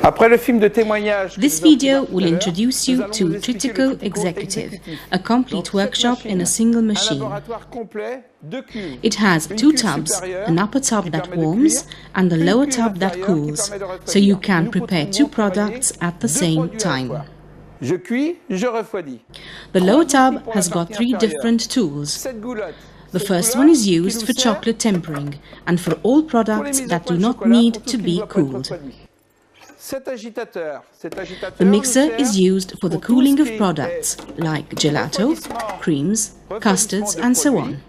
This video will introduce you to Trittico Executive, a complete workshop in a single machine. It has two tubs, an upper tub that warms and a lower tub that cools, so you can prepare two products at the same time. The lower tub has got three different tools. The first one is used for chocolate tempering and for all products that do not need to be cooled. The mixer is used for the cooling of products like gelato, creams, custards and so on.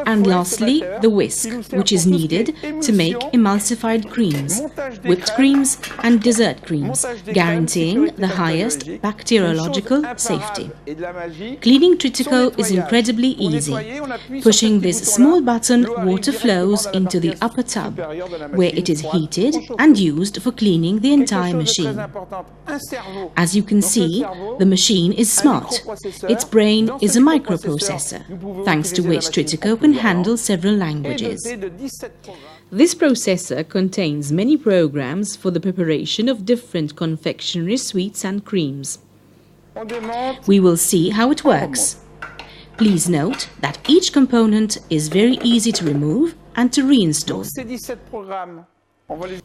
And lastly, the whisk, which is needed to make emulsified creams, whipped creams and dessert creams, guaranteeing the highest bacteriological safety. Cleaning Trittico is incredibly easy. Pushing this small button, water flows into the upper tub, where it is heated and used for cleaning the entire machine. As you can see, the machine is smart. Its brain is a microprocessor, thanks to which Trittico can handle several languages. This processor contains many programs for the preparation of different confectionery sweets and creams. We will see how it works. Please note that each component is very easy to remove and to reinstall.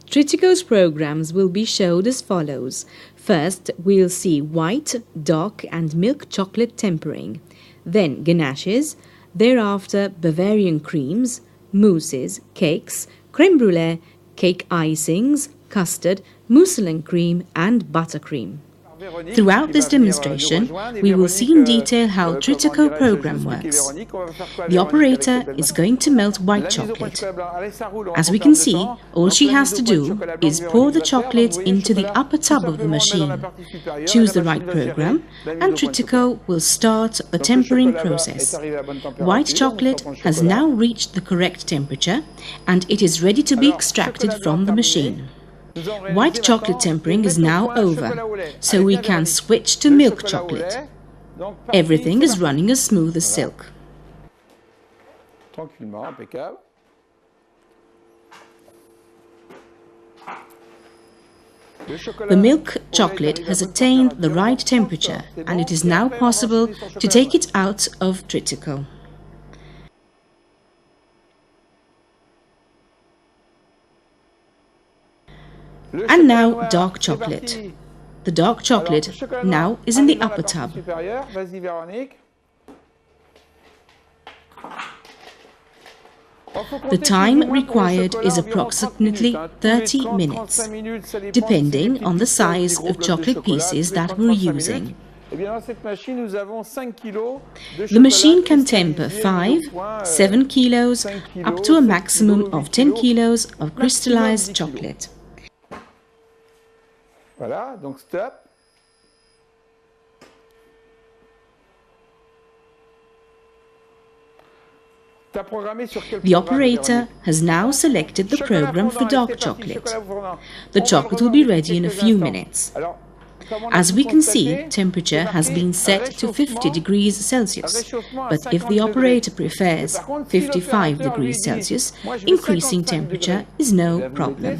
Trittico's programs will be showed as follows. First, we'll see white, dark and milk chocolate tempering, then ganaches, thereafter Bavarian creams, mousses, cakes, crème brûlée, cake icings, custard, mousseline cream and buttercream. Throughout this demonstration, we will see in detail how Trittico program works. The operator is going to melt white chocolate. As we can see, all she has to do is pour the chocolate into the upper tub of the machine. Choose the right program and Trittico will start the tempering process. White chocolate has now reached the correct temperature and it is ready to be extracted from the machine. White chocolate tempering is now over, so we can switch to milk chocolate. Everything is running as smooth as silk. The milk chocolate has attained the right temperature and it is now possible to take it out of Trittico. And now dark chocolate. The dark chocolate now is in the upper tub. The time required is approximately 30 minutes, depending on the size of chocolate pieces that we're using. The machine can temper 5, 7 kilos up to a maximum of 10 kilos of crystallized chocolate. Voilà, donc stop. The operator has now selected the program for dark chocolate. The chocolate will be ready in a few minutes. As we can see, temperature has been set to 50 degrees Celsius, but if the operator prefers 55 degrees Celsius, increasing temperature is no problem.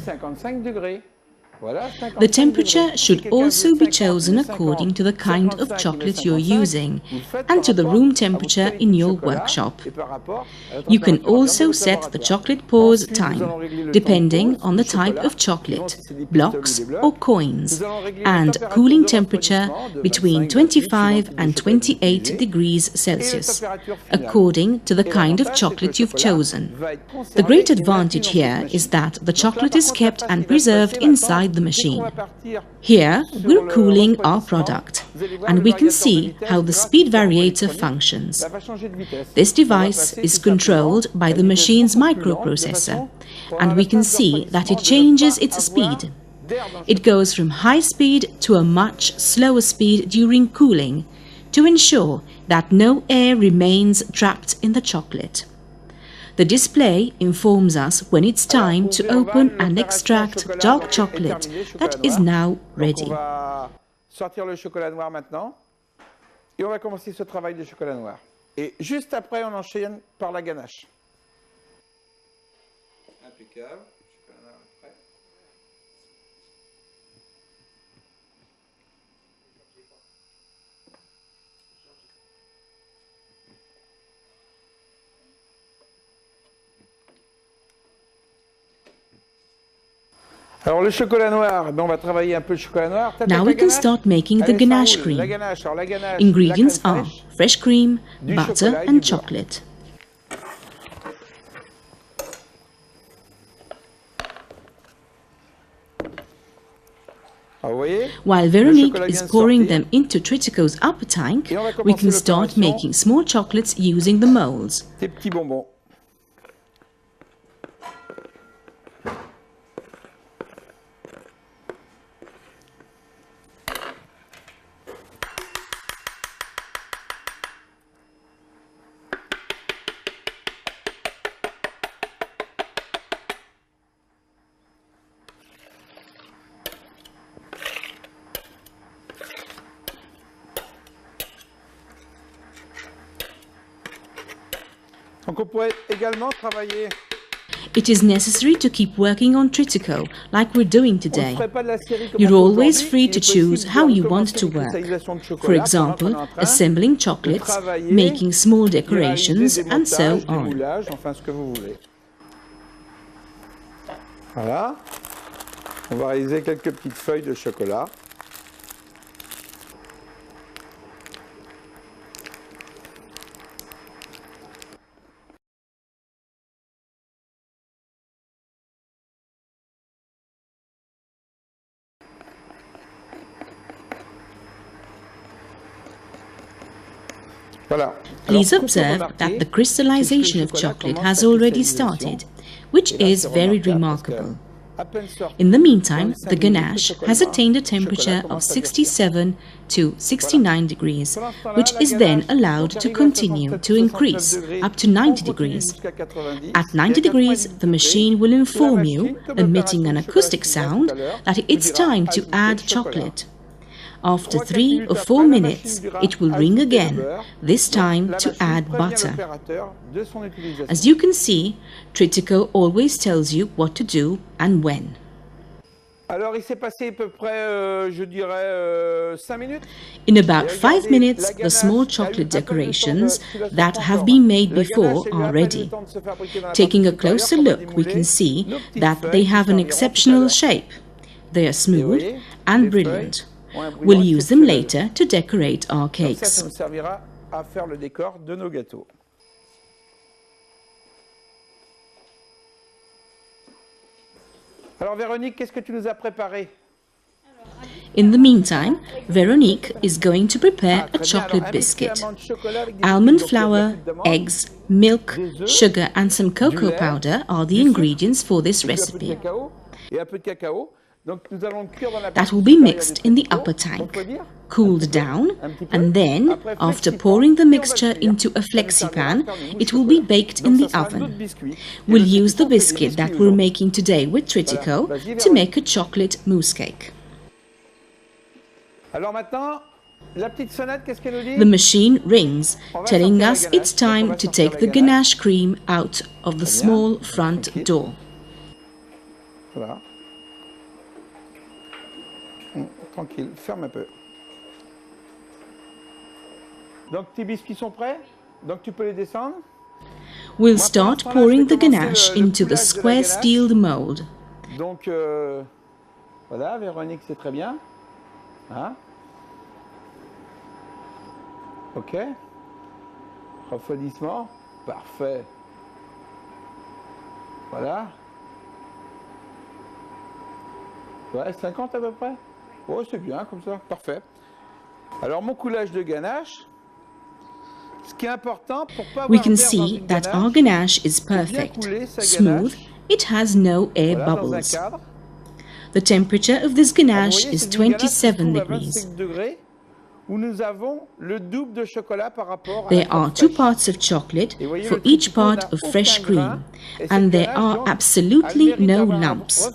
The temperature should also be chosen according to the kind of chocolate you're using and to the room temperature in your workshop. You can also set the chocolate pause time, depending on the type of chocolate, blocks or coins, and cooling temperature between 25 and 28 degrees Celsius, according to the kind of chocolate you've chosen. The great advantage here is that the chocolate is kept and preserved inside the machine. Here we're cooling our product and we can see how the speed variator functions. This device is controlled by the machine's microprocessor and we can see that it changes its speed. It goes from high speed to a much slower speed during cooling to ensure that no air remains trapped in the chocolate. The display informs us when it's time to open and extract dark chocolate that is now ready. On va sortir le chocolat noir maintenant et on va commencer ce travail de chocolat noir. Et juste après, on enchaîne par la ganache. impeccable. Chocolat noir est prêt. Alors le chocolat noir, on va travailler un peu le chocolat noir. Now we can start making the ganache cream. Ingredients are fresh cream, butter and chocolate. While Veronique is pouring them into Trittico's upper tank, we can start making small chocolates using the molds. Des petits bonbons. Donc on pourrait également travailler. It is necessary to keep working on Trittico, like we're doing today. You're always free to choose how you want to work. For example, assembling chocolates, making small decorations, and so on. Voilà. On va réaliser quelques petites feuilles de chocolat. Please observe that the crystallization of chocolate has already started, which is very remarkable. In the meantime, the ganache has attained a temperature of 67 to 69 degrees, which is then allowed to continue to increase up to 90 degrees. At 90 degrees, the machine will inform you, emitting an acoustic sound, that it's time to add chocolate. After 3 or 4 minutes, it will ring again, this time to add butter. As you can see, Trittico always tells you what to do and when. Alors, il s'est passé à peu près, je dirais, 5 minutes. In about 5 minutes, the small chocolate decorations that have been made before are ready. Taking a closer look, we can see that they have an exceptional shape. They are smooth and brilliant. We'll use them later to decorate our cakes. Ça nous servira à faire le décor de nos gâteaux. Alors Véronique, qu'est-ce que tu nous as préparé? In the meantime, Veronique is going to prepare a chocolate biscuit. Almond flour, eggs, milk, sugar and some cocoa powder are the ingredients for this recipe. That will be mixed in the upper tank, cooled down, and then, after pouring the mixture into a flexipan, it will be baked in the oven. We'll use the biscuit that we're making today with Trittico to make a chocolate mousse cake. The machine rings, telling us it's time to take the ganache cream out of the small front door. Tranquille, ferme un peu. Donc tes biscuits sont prêts? Donc tu peux les descendre? We'll start pouring the ganache into the square steeled mold. Donc voilà, Véronique, c'est très bien. Hein? Ok. Refroidissement. Parfait. Voilà. Ouais, 50 à peu près. Oh, c'est bien comme ça, parfait. Alors mon coulage de ganache, ce qui est important pour pas avoir we can see that our ganache is perfect, smooth, it has no air bubbles. The temperature of this ganache is 27 degrees. There are 2 parts of chocolate for each part of fresh cream, and there are absolutely no lumps.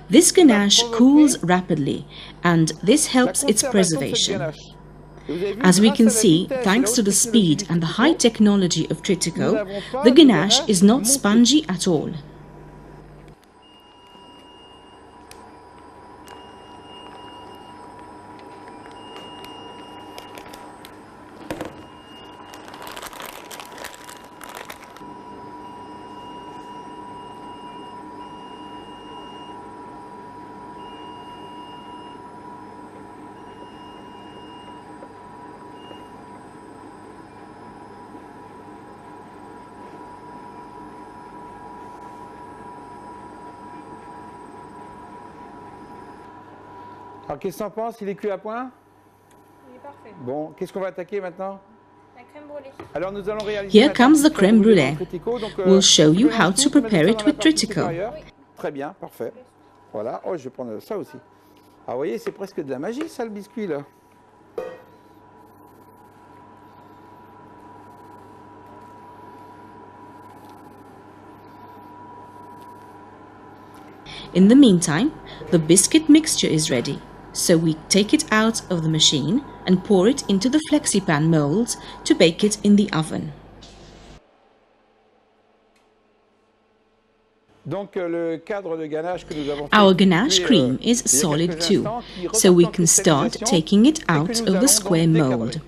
This ganache cools rapidly, and this helps its preservation. As we can see, thanks to the speed and the high technology of Trittico, the ganache is not spongy at all. Alors qu'est-ce que t'en penses? Il est cuit à point? Il est parfait. Bon, qu'est-ce qu'on va attaquer maintenant? La crème brûlée. Alors nous allons réaliser Here maintenant comes une the crème brûlée brûlée. dans le Trittico. Donc, We'll show tu you mélanges how tout, to tu mets prepare ça it dans la with partie Trittico. supérieure. Très bien, parfait. Voilà, oh je vais prendre ça aussi. Ah vous voyez, c'est presque de la magie ça le biscuit là. In the meantime, the biscuit mixture is ready, so we take it out of the machine and pour it into the flexipan molds to bake it in the oven. Donc le cadre de ganache que nous avons fait, Our ganache depuis, cream is il y a solid quelques too, instants, qui so we repasse en can start cristallisation taking it et que out nous of allons the donc square décadrer. mold.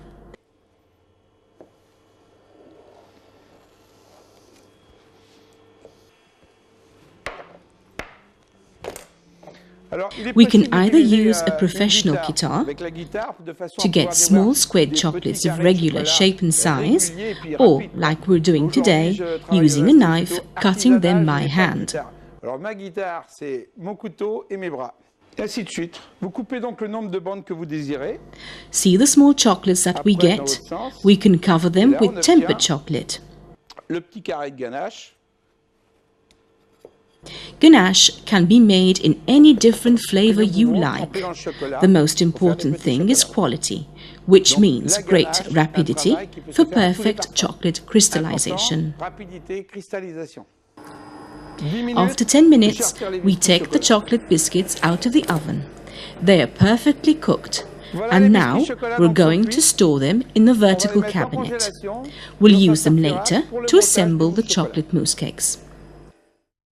Alors, il est We can possible either d'utiliser, use a une professional guitar avec la guitare de façon to à get pouvoir small avoir squared des chocolates petits of carrés de regular chocolat shape and size, réguliers et puis or, rapides, quoi. like we're doing Aujourd'hui, today, je travaille using a dans un knife, style cutting them artisanal, je by n'ai pas de hand. guitare. Alors ma guitare, c'est mon couteau et mes bras. Et ainsi de suite. Vous coupez donc le nombre de bandes que vous désirez. See the small chocolates that we Après, dans get? l'autre sens. We can cover Et them là, on with tempered obtient chocolate. le petit carré de ganache. Ganache can be made in any different flavor que nous you pouvons like. tremper dans le chocolat The most pour faire des important petits thing is chocolats. quality, which Donc, means la great ganache, un rapidity travail qui peut se for faire à tous les perfect parfums. chocolate crystallization. Important, rapidité, cristallisation. 10 minutes, After 10 vous minutes, sortir les we biscuits take the chocolat. chocolate biscuits out of the oven. They are perfectly cooked. Voilà les And biscuits now chocolat we're donc sont going to cuits. store them in the On va les vertical mettre en cabinet. congélation, We'll et on use them s'en servira later pour le to montage assemble du the chocolat. chocolate mousse cakes.